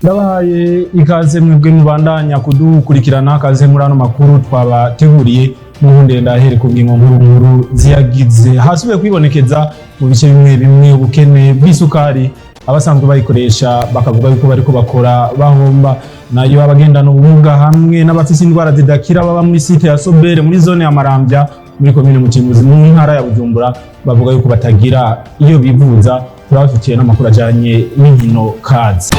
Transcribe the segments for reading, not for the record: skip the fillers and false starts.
Ndabahaye ikaze mwebwe mubandanya kudukurikirana kaze muri ano makuru twabateguriye mu ndenda here ku ngingo nkuru ziyagize hasubiye kwibonekeza mu bice bimwe ubukene bw'isukari abasanzwe bayikoresha bakavuga yuko bariko bakora bahomba nayo abagendana ubumuga hamwe n'abafise indwara zidakira baba muri site ya Sobere muri zone ya Maramvya muri komine Mutimbuzi mu ntara ya Bujumbura bavuga yuko batagira iyo bivuza. Turabafitiye n'amakuru ajanye n'inkino kazi.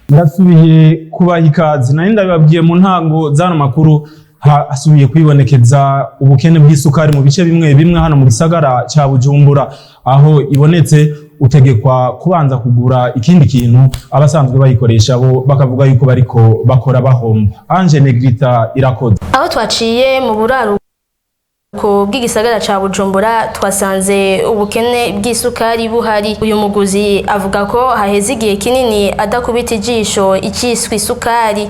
Ndasubiye kubaha ikaze nari ndabibabwiye mu ntango zano makuru hasubiye kwibonekeza ubukene bw'isukari mu bice bimwe hano mu gisagara ca Bujumbura aho ibonetse utegekwa kubanza kugura ikindi kintu abasanzwe bayikoresha bo bakavuga yuko bariko bakora bahomba. Ange Negrita irakoze aho twaciye mu buraro ko bw'igisagara ca Bujumbura twasanze ubukene bw'isukari buhari. Uyu muguzi avuga ko haheze igihe kinini adakubita ijisho iciswe isukari.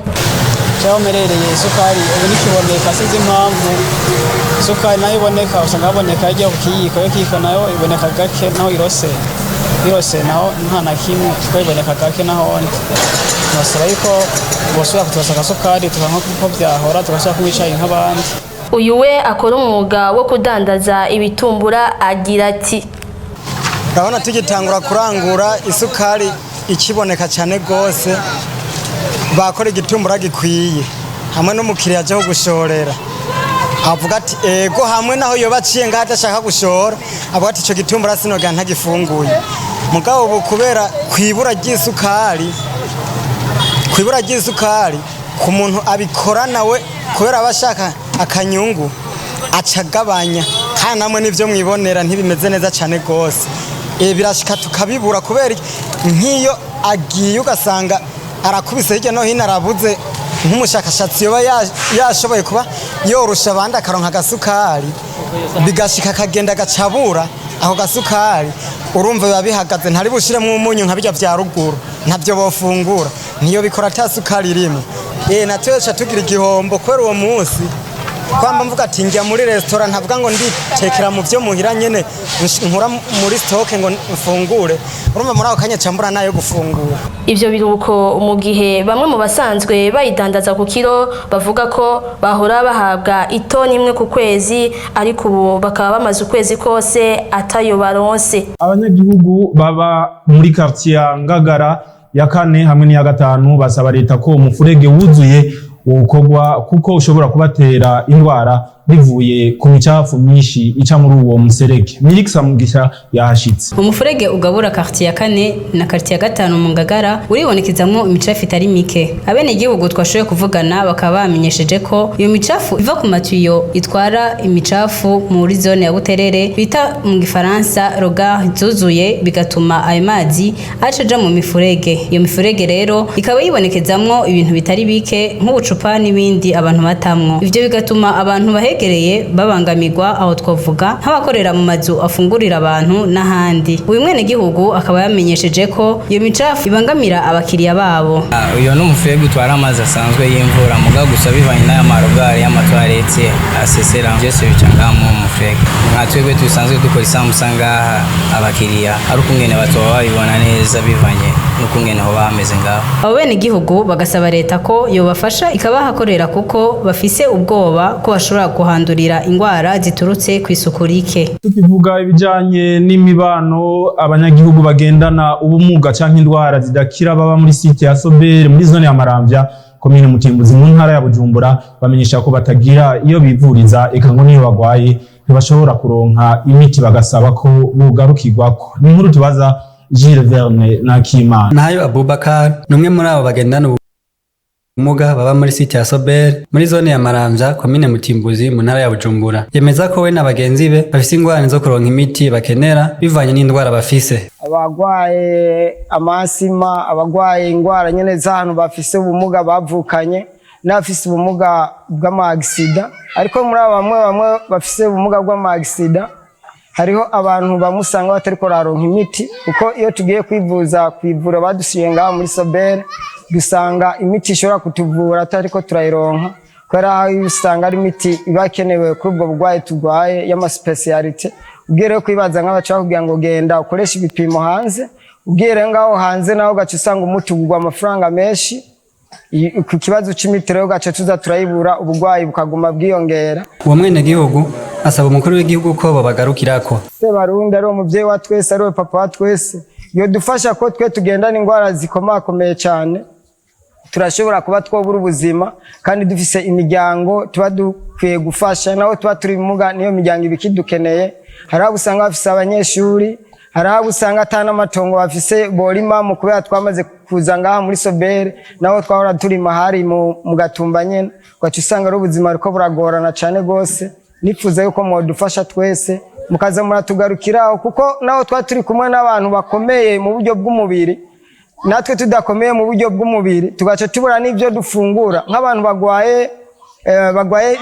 Cyaho merereye isukari ubu nikiboneka sizi impamvu isukari nayo iboneka usanga haboneka igiye kukiyiko yo kiko nayo iboneka gake naho irose naho nta na kimwe iboneka gake naho nasaba yuko bosubira kutubasaka isukari tukanko kuko byahora tugasubira kumwicaye nk'abandi. Uyu we akora umwuga wo kudandaza ibitumbura agira ati urabona tugitangura kurangura isukari ikiboneka cyane gose bakora igitumbura gikwiye hamwe n'umukiriya aje gushorera avuga ati ego hamwe naho yobaciye ngaho adashaka gushora avuga ati ico gitumbura sinoga ntagifunguye mugabo ubu kubera kwibura ry'isukari ku muntu abikora nawe kubera abashaka akanyungu acagabanya kandi namwe nivyo mwibonera ntibimeze neza cyane gose birashika tukabibura kubera nk'iyo agiye ugasanga arakubise hirya no hino arabuze nk'umushakashatsi yoba yashoboye kuba yorusha abandi akaronka agasukari bigashika akagenda agacabura ako gasukari urumva biba bihagaze ntari bushiremwo umunyu nka bijya vya ruguru ntavyo bofungura niyo bikora ata sukari irimo natweca tugira igihombo kubera uwo munsi kwamba mvuga ati njya muri restaurant ntavuga ngo nditekera mu byo muhira nyene nkura muri stock ngo mfungure urumva muri ako kanya cambura nayo gufungura. Ivyo biruko mu gihe bamwe mu basanzwe bayidandaza ku kilo bavuga ko bahora bahabwa itoni imwe ku kwezi ariko ubu bakaba bamaze ukwezi kose atayo baronse. Abanyagihugu baba muri quartier Ngagara ya 4 hamwe n'iya 5 basaba leta ko umufurege wuzuye ukogwa kuko ushobora kubatera indwara bivuye ku micafu myinshi ica muri uwo muserege. Mirikisa Mugisha yahashitse. Umufurege ugabura quartier ya 4 na quartier ya 5 mu Ngagara uribonekezamwo imicafu itari mike. Abene igihugu twashoye kuvugana bakaba bamenyesheje ko iyo micafu iva ku matuyo itwara imicafu muri zone ya Buterere bita mu Gifaransa roga zuzuye bigatuma ayo mazi acaja mu mifurege. Iyo mifurege rero ikaba yibonekezamwo ibintu bitari bike nk'ubucupa n'ibindi abantu batamwo. Ivyo bigatuma abantu bahegereye babangamirwa aho twavuga nk'abakorera mu mazu afungurira abantu n'ahandi. Uyu mwene gihugu akaba yamenyesheje ko iyo micafu ibangamira abakiriya babo. Uyo n'umufurege utwara amazi asanzwe y'imvura muga gusa bivanye n'aya marogari y'amatoilette asesera byose bicanga mu mufurege. Nka twebwe tusanzwe dukora isamusa ngaha abakiriya ari ukungene batoba babibona neza bivanye n'ukungene ho bameze ngaho. Abo bene gihugu bagasaba leta ko yobafasha ikabahakorera kuko bafise ubwoba ko bashobora kuhandurira ingwara ziturutse ku isuku rike. Tukivuga ibijanye n'imibano abanyagihugu bagendana ubumuga canke indwara zidakira baba muri site ya Sobere muri zone ya Maramvya komine Mutimbuzi mu ntara ya Bujumbura bamenyesha ko batagira iyo bivuriza eka ngo niyo bagwaye ntibashobora kuronka imiti bagasaba ko bugarukirwako. Ni nkuru tubaza Gilles Verne na Kimana. Nayo Abubakar numwe muri abo bagendana ubumuga baba muri site ya Sobere muri zone ya Maramvya komine Mutimbuzi mu ntara ya Bujumbura yemeza ko we n'abagenzi be bafise ingwara zo kuronka imiti bakenera bivanye n'indwara bafise. Abagwaye amasima abagwaye ingwara nyene z'ahantu bafise ubumuga bavukanye n'abafise ubumuga bw'amagisida ariko muri abo bamwe bafise ubumuga bw'amagisida hariho abantu bamusanga batariko raronka imiti kuko iyo tugiye kwivuza kwivura badusiye ngaha muri Sobel dusanga imiti ishobora kutuvura atariko turayironka kubera aho usanga ari imiti ibakenewe kuri ubwo burwayi turwaye y'ama speciality ubwire kwibaza nk'abaca kugira ngo genda ukoresha ibipimo hanze ubwire ngaho hanze naho gace usanga umuti ugwa amafaranga menshi ku kibazo c'imiti rero gace tuza turayibura ubugwayi bukaguma bwiyongera. Uwo mwene gihugu asaba umukuru w'igihugu ko babagarukirako. Sebarundi ari umuvyeyi wa twese ari papa wa twese yo dufasha ko twe tugendana ingwara zikomakomeye cyane turashobora kuba twobura ubuzima kandi dufise imiryango tuba dukwiye gufasha naho tuba turi bimuga niyo miryango ibikidukeneye. Hari abo usanga bafise abanyeshuri, hari abo usanga atana amatongo bafise borima mu kubera twamaze kuza ngaha muri Sobel naho twahora turima hari mu Gatumba nyene kwacu usanga ari ubuzima ariko buragorana cyane gose. Nifuza yuko modufasha twese mukaza muratugarukiraho kuko naho twa turi kumwe n'abantu bakomeye mu buryo bw'umubiri natwe tudakomeye mu buryo bw'umubiri tugaca tubura n'ibyo dufungura nk'abantu bagwaye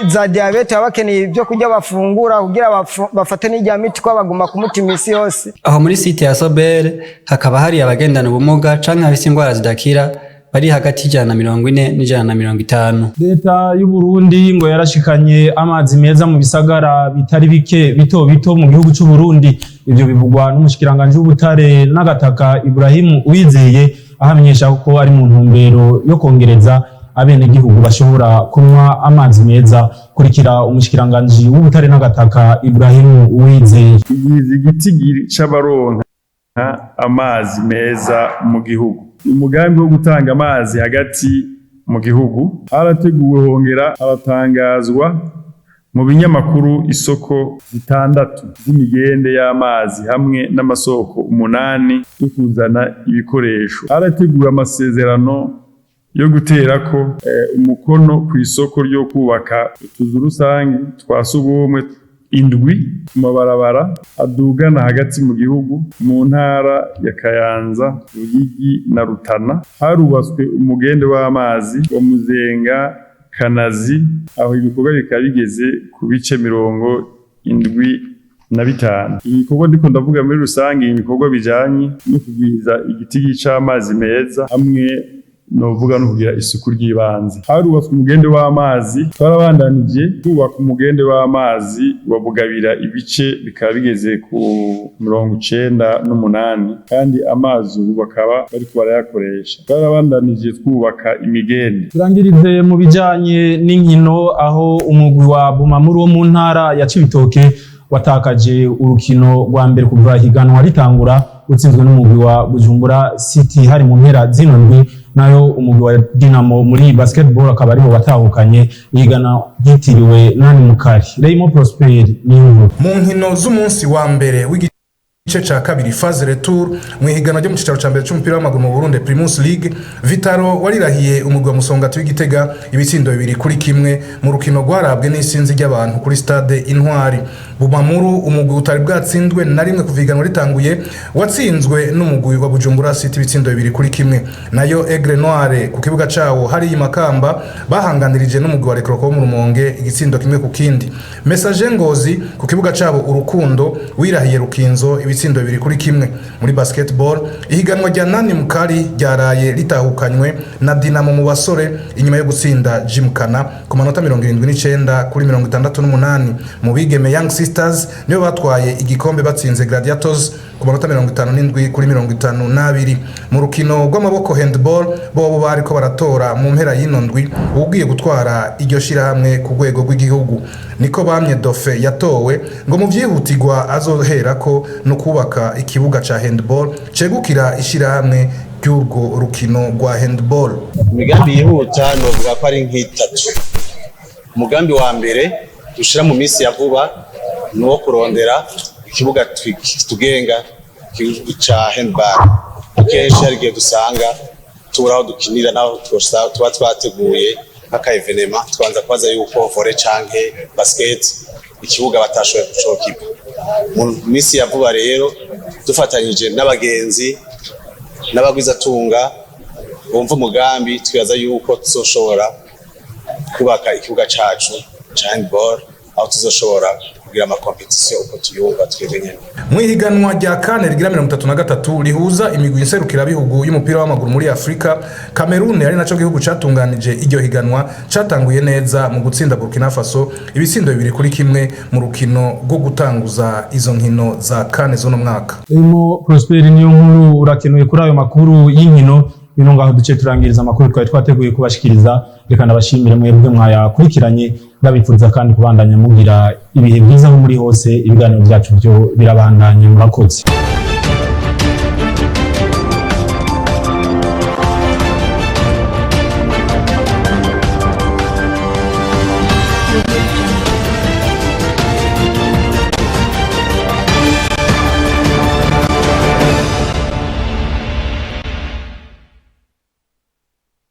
za diabete abakeneye ibyo kurya bafungura kugira bafate n'ijya miti ko baguma ku mutima isi yose. Aho muri site ya Sobel hakaba hari abagendana ubumuga canke abafise ingwara zidakira bari hagati y'ijana na 40 n'ijana na 50. Leta y'u Burundi ngo yarashikanye amazi meza mu bisagara bitari bike bito mu gihugu cy'u Burundi. Ivyo bivugwa n'umushikiranganje w'ubutare n'agataka Ibrahim Uwizeye ahamenyesha ko ari mu ntumbero yo kongereza abene gihugu bashobora kunywa amazi meza. Kurikira umushikiranganje w'ubutare n'agataka Ibrahim Uwizeye. Igitigiri c'abaronka amazi meza mu gihugu. Umugambi wo gutanga amazi hagati mu gihugu harateguwe hongera abatangazwa mu binyamakuru isoko 6 z'imigende y'amazi hamwe n'amasoko 8 yo kuzana ibikoresho. Harateguwe amasezerano yo guterako umukono ku isoko ryo kubaka utuzu rusangi twasubumwe 7 mu mabarabara adugana hagati mu gihugu mu ntara ya Kayanza, Ruyigi na Rutana. Harubatswe umugende w'amazi wa Muzenga Kanazi aho ibikorwa bikaba bigeze ku bice 75. Ibikorwa ndiko ndavuga muri rusange ibikorwa bijanye no kugwiza igitigi c'amazi meza hamwe novuga no kugira isuku ry'ibanze. Harubatswe umugende w'amazi twarabandanije kubaka umugende w'amazi wa Bugabira ibice bikaba bigeze ku 98 kandi amazi ubu bakaba bariko barayakoresha. Twarabandanije twubaka imigende. Turangirize mu bijanye n'inkino aho umugwi wa Bumamuru wo mu ntara ya Cibitoke watakaje urukino rwa mbere kuva higanwa ritangura utsinzwe n'umugwi wa Bujumbura City hari mu mpera z'indwi. Nayo umugwi wa Dinamo muri basketball akaba aribo batahukanye yigana yitiriwe nani mukari. Raymond Prosper niyo mu nkino z'umunsi wa mbere w'igice ca kabiri phase retour mu higanwa ryo mu cicaro ca mbere c'umupira w'amaguru mu Burundi Primus League. Vitaro warirahiye umugwi wa Musongati w'Igitega ibitsindo 2-1 mu rukino rwarabwe n'isinzi ry'abantu kuri stade Intwari. Bumamuru umugwi utari bwatsindwe na rimwe kuviganwa ritanguye watsinzwe n'umugwi wa Bujumbura City ibitsindo 2-1. Nayo Aigle Noire ku kibuga cawo hari Makamba bahanganirije n'umugwi wa Rekroko mu Rumonge igitsindo 1-0. Message Ngozi ku kibuga cabo Urukundo wirahiye Rukinzo ibitsindo 2-1. Muri basketball ihiganwa rya nani mukari ryaraye litahukanywe na Dinamo mu basore inyuma yo gutsinda Jimkana ku manota 79 kuri 68. Mu bigeme Young Sisters niyo batwaye igikombe batsinze Gladiators ku manota 57 kuri 52. Mu rukino rw'amaboko handball bo bariko baratora mu mpera y'inondwi ugiye gutwara iryo shirahamwe ku rwego rw'igihugu. Niko bamye Dofe yatowe ngo mu vyihutirwa azoherako no kubaka ikibuga ca handball cegukira ishirahamwe ry'urwo rukino rwa handball. Imigambi yihuta novuga ko ari nk'itatu. Umugambi wa mbere dushira mu minsi ya vuba no kurondera ikibuga tugenga cha handball. Kenshi hari gihe dusanga turaho dukinira naho tuba twateguye nk'aka evenema twanza kwaza yuko volley canke basket ikibuga batashoboye kucokipa. Mu minsi ya vuba rero dufatanyije n'abagenzi n'abagwiza tunga bumva umugambi twibaza yuko tuzoshobora kubaka ikibuga cacu ca handball aho tuzoshobora kugira amakompetisiyo uko tuyumva twebwe nyene. Mwihiganwa rya kane rigira 33 rihuza imigwi nserukira bihugu y'umupira w'amaguru muri Afrika, Cameroon ari naco gihugu catunganije iryo higanwa catanguye neza mu gutsinda Burkina Faso ibisindo 2-1 mu rukino rwo gutanguza izo nkino za kane zo no mwaka. Imo Prosper niyo nkuru urakenuye kuri ayo makuru y'inkino. Bino ngaho duce turangiriza amakuru twari twateguye kubashikiriza, reka nabashimire mwebwe mwayakurikiranye, ndabipfuriza kandi kubandanya mugira ibihe byiza aho muri hose. Ibiganiro byacu byo birabandanya, murakoze.